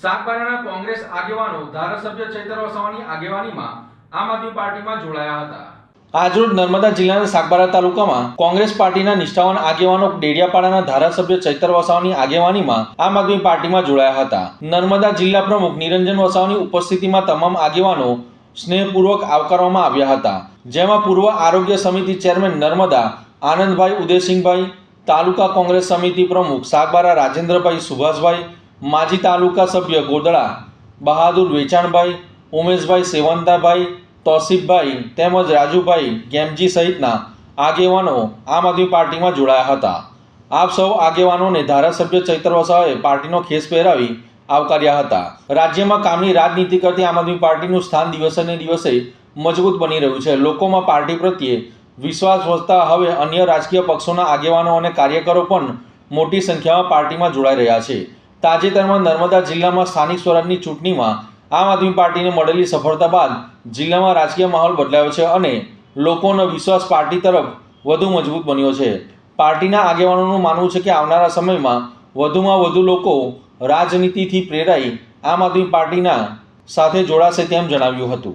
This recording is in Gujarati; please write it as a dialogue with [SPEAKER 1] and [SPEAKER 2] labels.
[SPEAKER 1] સાગબારાના કોંગ્રેસ આગેવાનો ધારાસભ્ય ચૈતર વસાવાની આગેવાનીમાં આમ આદમી પાર્ટીમાં જોડાયા હતા। આજરોજ નર્મદા જિલ્લાના સાગબારા તાલુકામાં કોંગ્રેસ પાર્ટીના નિષ્ઠાવાન આગેવાનો ડેડિયાપાડાના ધારાસભ્ય ચૈતર વસાવાની આગેવાનીમાં આમ આદમી પાર્ટીમાં જોડાયા હતા। નર્મદા જિલ્લા પ્રમુખ નિરંજન વસાવાની ઉપસ્થિતિમાં તમામ આગેવાનો સ્નેહપૂર્વક આવકારવામાં આવ્યા હતા, જેમાં પૂર્વ આરોગ્ય સમિતિ ચેરમેન નર્મદા આનંદભાઈ ઉદયસિંહભાઈ, તાલુકા કોંગ્રેસ સમિતિ પ્રમુખ સાગબારા રાજેન્દ્રભાઈ સુભાષભાઈ, માજી તાલુકા સભ્ય ગોદડા બહાદુર વેચાણભાઈ, ઉમેશભાઈ સેવંતાભાઈ, તોસીફભાઈ તેમજ રાજુભાઈ ગેમજી સહિતના આગેવાનો આમ આદમી પાર્ટીમાં જોડાયા હતા। આપ સૌ આગેવાનોને ધારાસભ્ય ચૈતર વસાવાએ પાર્ટીનો ખેસ પહેરાવી આવકાર્યા હતા। રાજ્યમાં કામની રાજનીતિ કરતી આમ આદમી પાર્ટીનું સ્થાન દિવસે ને દિવસે મજબૂત બની રહ્યું છે। લોકોમાં પાર્ટી પ્રત્યે વિશ્વાસ વધતા હવે અન્ય રાજકીય પક્ષોના આગેવાનો અને કાર્યકરો પણ મોટી સંખ્યામાં પાર્ટીમાં જોડાઈ રહ્યા છે। તાજેતરમાં નર્મદા જિલ્લામાં સ્થાનિક સ્વરાજની ચૂંટણીમાં આમ આદમી પાર્ટીને મળેલી સફળતા બાદ જિલ્લામાં રાજકીય માહોલ બદલાયો છે અને લોકોનો વિશ્વાસ પાર્ટી તરફ વધુ મજબૂત બન્યો છે। પાર્ટીના આગેવાનોનું માનવું છે કે આવનારા સમયમાં વધુમાં વધુ લોકો રાજનીતિથી પ્રેરાઈ આમ આદમી પાર્ટીના સાથે જોડાશે તેમ જણાવ્યું હતું।